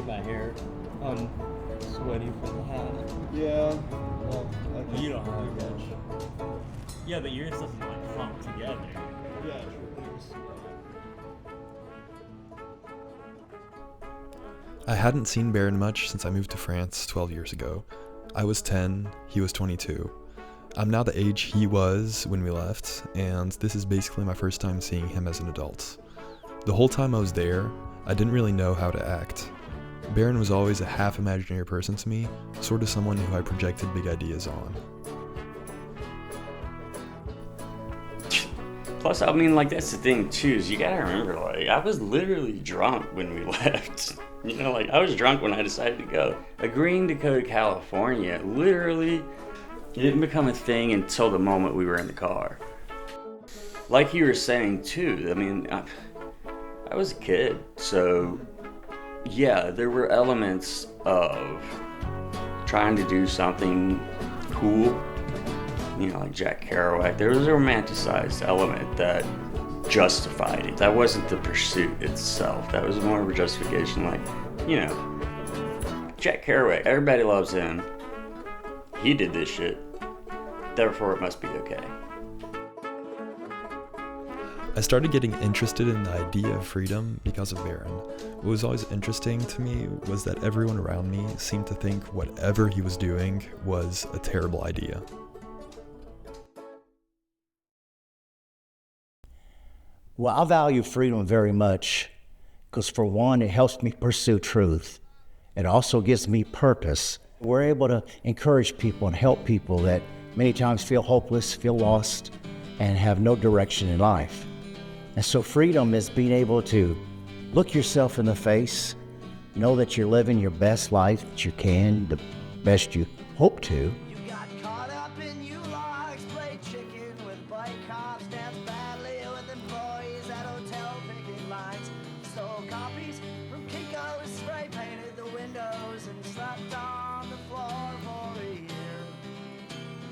get my hair on sweaty from the hat. Yeah. Well, You don't have much. Yeah, but yours doesn't like clump together. Yeah, true. I hadn't seen Baron much since I moved to France 12 years ago. I was 10, he was 22. I'm now the age he was when we left, and this is basically my first time seeing him as an adult. The whole time I was there, I didn't really know how to act. Baron was always a half imaginary person to me, sort of someone who I projected big ideas on. Plus, I mean, like, that's the thing, too, is you gotta remember, like, I was literally drunk when we left. You know, like, I was drunk when I decided to go. Agreeing to go to California, literally, it didn't become a thing until the moment we were in the car. Like you were saying, too, I mean, I was a kid, so, yeah, there were elements of trying to do something cool. You know, like Jack Kerouac, there was a romanticized element that justified it. That wasn't the pursuit itself. That was more of a justification, like, you know, Jack Kerouac, everybody loves him. He did this shit. Therefore, it must be okay. I started getting interested in the idea of freedom because of Baron. What was always interesting to me was that everyone around me seemed to think whatever he was doing was a terrible idea. Well, I value freedom very much because, for one, it helps me pursue truth. It also gives me purpose. We're able to encourage people and help people that many times feel hopeless, feel lost, and have no direction in life. And so freedom is being able to look yourself in the face, know that you're living your best life that you can, the best you hope to. You got caught up in you logs, played chicken with bike cops, danced badly with employees at hotel picking lines, stole copies from Kinko's, spray painted the windows, and slept on the floor for a year.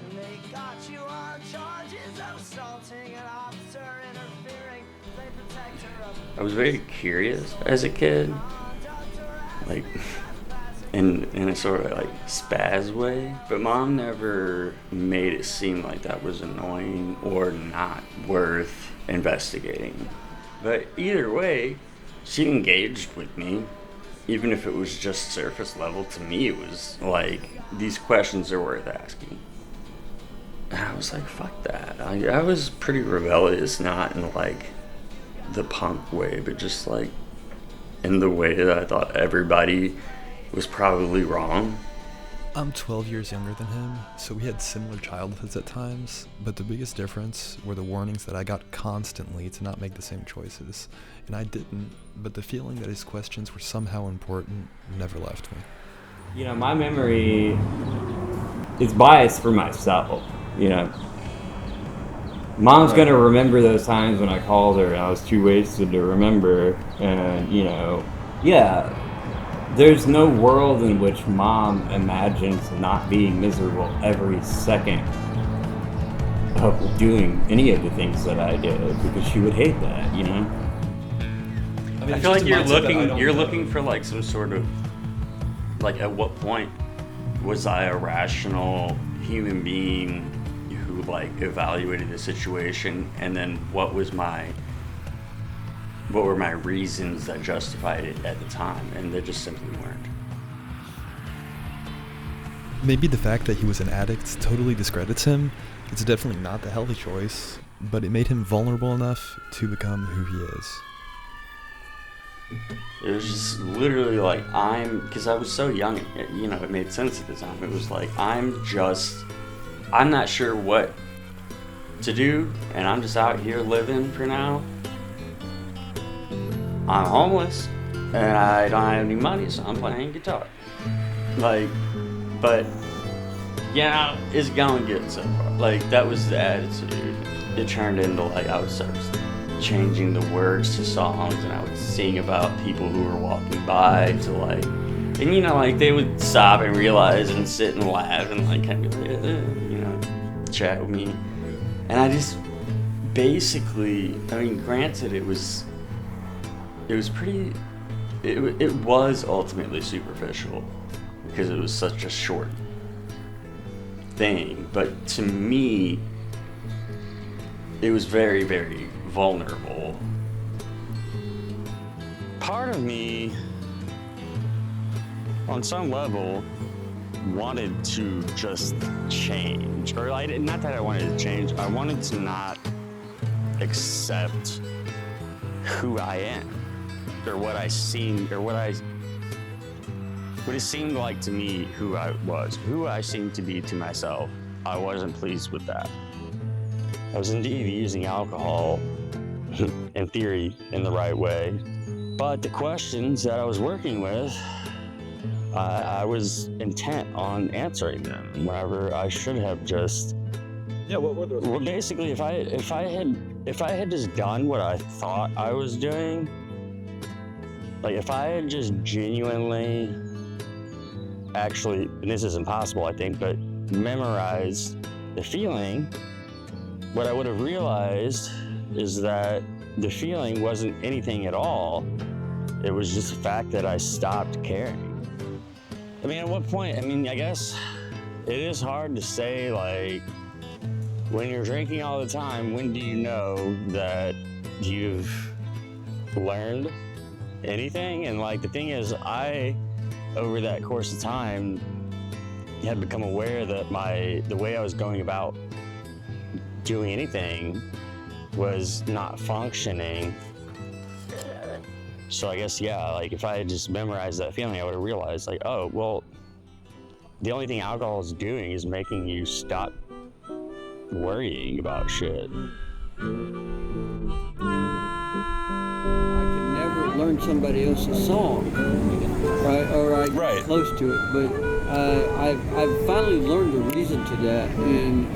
And they got you on charges of assaulting an officer, interfering, they protect her up. I was very curious as a kid, like, in a sort of like spaz way, but Mom never made it seem like that was annoying or not worth investigating. But either way, she engaged with me, even if it was just surface level. To me, it was like, these questions are worth asking. And I was like, fuck that. I was pretty rebellious, not in like the punk way, but just like in the way that I thought everybody was probably wrong. I'm 12 years younger than him, so we had similar childhoods at times, but the biggest difference were the warnings that I got constantly to not make the same choices. And I didn't, but the feeling that his questions were somehow important never left me. You know, my memory is biased for myself, you know. Mom's gonna remember those times when I called her and I was too wasted to remember, and, you know, yeah, there's no world in which Mom imagines not being miserable every second of doing any of the things that I did, because she would hate that, you know. I feel like you're looking for like some sort of, like, at what point was I a rational human being who like evaluated the situation, and then what were my reasons that justified it at the time, and they just simply weren't. Maybe the fact that he was an addict totally discredits him. It's definitely not the healthy choice, but it made him vulnerable enough to become who he is. It was just literally like, because I was so young, you know, it made sense at the time. It was like, I'm not sure what to do, and I'm just out here living for now. I'm homeless, and I don't have any money, so I'm playing guitar. Like, but, yeah, it's going good so far. Like, that was the attitude. It turned into, like, I would start changing the words to songs, and I would sing about people who were walking by to, like, and, you know, like, they would stop and realize and sit and laugh and, like, kind of, you know, chat with me. And I just basically, I mean, granted, it was pretty it was ultimately superficial because it was such a short thing, but to me it was very, very vulnerable. Part of me on some level wanted to just change, or not that I wanted to change, I wanted to not accept who I am, or what I seemed, or what it seemed like to me who I was, who I seemed to be to myself. I wasn't pleased with that. I was indeed using alcohol, in theory, in the right way, but the questions that I was working with, I was intent on answering them whenever I should have just. Yeah, what were those? Well, basically, if I had just done what I thought I was doing, like if I had just genuinely, actually, and this is impossible, I think, but memorized the feeling, what I would have realized is that the feeling wasn't anything at all. It was just the fact that I stopped caring. I mean, at what point, I mean, I guess it is hard to say, like, when you're drinking all the time, when do you know that you've learned anything? And like, the thing is, over that course of time, had become aware that the way I was going about doing anything was not functioning. So I guess, yeah, like if I had just memorized that feeling, I would have realized, like, oh, well, the only thing alcohol is doing is making you stop worrying about shit. I could never learn somebody else's song, right? Or Right. close to it, but I've finally learned the reason to that, and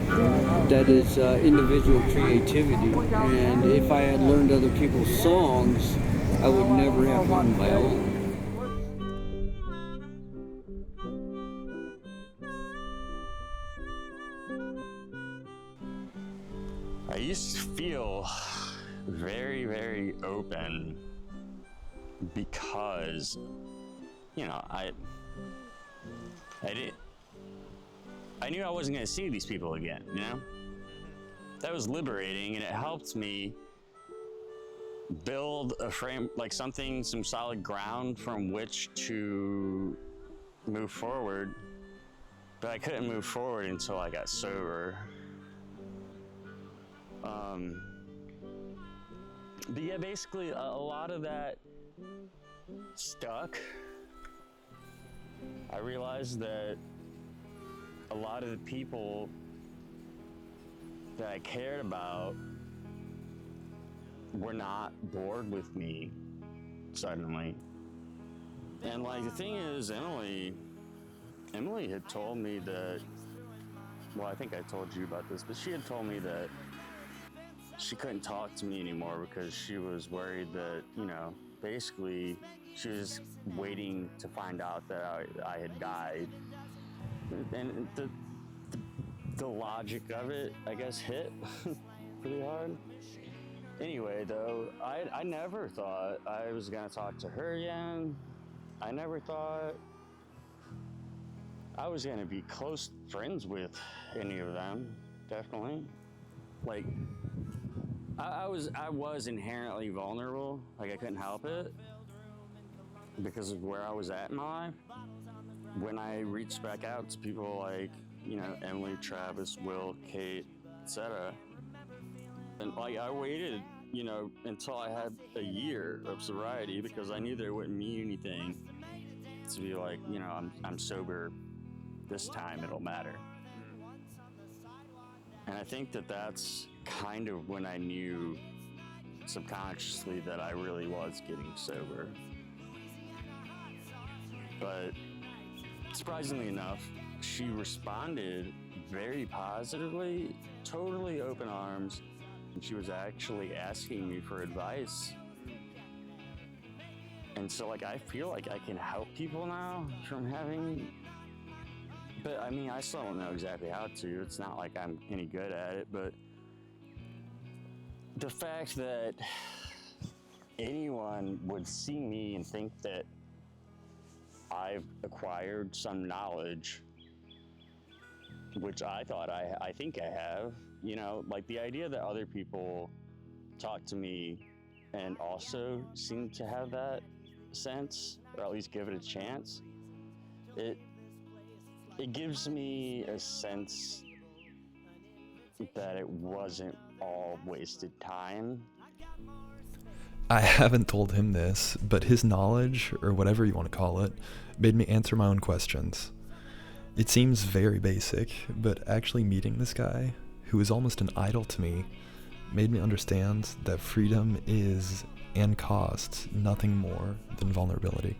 that is individual creativity. And if I had learned other people's songs, I would never have learned my own. I used to feel very, very open because, you know, I knew I wasn't going to see these people again, you know? That was liberating, and it helped me build a frame, like some solid ground from which to move forward. But I couldn't move forward until I got sober. But yeah, basically a lot of that stuck. I realized that a lot of the people that I cared about were not bored with me suddenly. And like the thing is, Emily had told me that, well, I think I told you about this, but she had told me that she couldn't talk to me anymore because she was worried that, you know, basically she was waiting to find out that I had died. And the logic of it, I guess, hit pretty hard. Anyway, though, I never thought I was gonna talk to her again. I never thought I was gonna be close friends with any of them, definitely. Like, I was inherently vulnerable, like I couldn't help it because of where I was at in my life. When I reached back out to people like, you know, Emily, Travis, Will, Kate, etc. And like I waited, you know, until I had a year of sobriety because I knew that it wouldn't mean anything to be like, you know, I'm sober this time, it'll matter. And I think that that's kind of when I knew subconsciously that I really was getting sober. But surprisingly enough, she responded very positively, totally open arms, and she was actually asking me for advice. And so like I feel like I can help people now from having, but I mean I still don't know exactly how to. It's not like I'm any good at it, but the fact that anyone would see me and think that I've acquired some knowledge, which I thought I think I have, you know, like the idea that other people talk to me and also seem to have that sense, or at least give it a chance, it gives me a sense that it wasn't all wasted time. I haven't told him this, but his knowledge, or whatever you want to call it, made me answer my own questions. It seems very basic, but actually meeting this guy, who is almost an idol to me, made me understand that freedom is, and costs, nothing more than vulnerability.